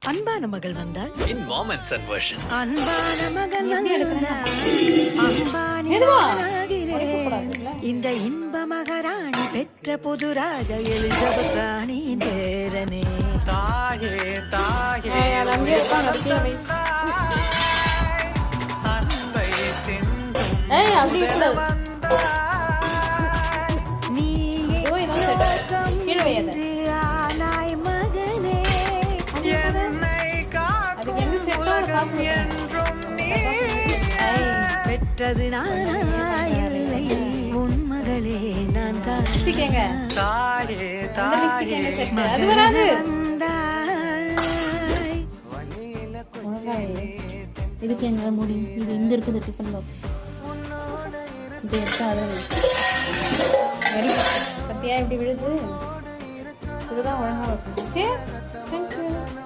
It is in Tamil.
அன்பான மகள் வந்தாள். In mom and son version. அன்பான மகள் வந்தாள். அன்பானே நானாகிறேன். இந்த இன்ப மகாராணி பெற்ற புது ராஜ எலிசபெத் ராணி பேரனே. தாயே தாயே அன்பை சிந்தும் நீயே லோகம் என்று ஆனாய் மகனே. என்னை காக்கும் உலகம் என்றும் நீ. பெற்றது நானா இல்லை உன் மகளே நான் தான். தாயே தாயே இதுக்கு எங்க முடியும்? இது இங்க இருக்குது டிஃபன் பாக்ஸ். இது எடுத்தா அதை பத்தியா இப்படி விழுது. இதுதான் ஒழுங்கா வைக்கணும். ஓகே.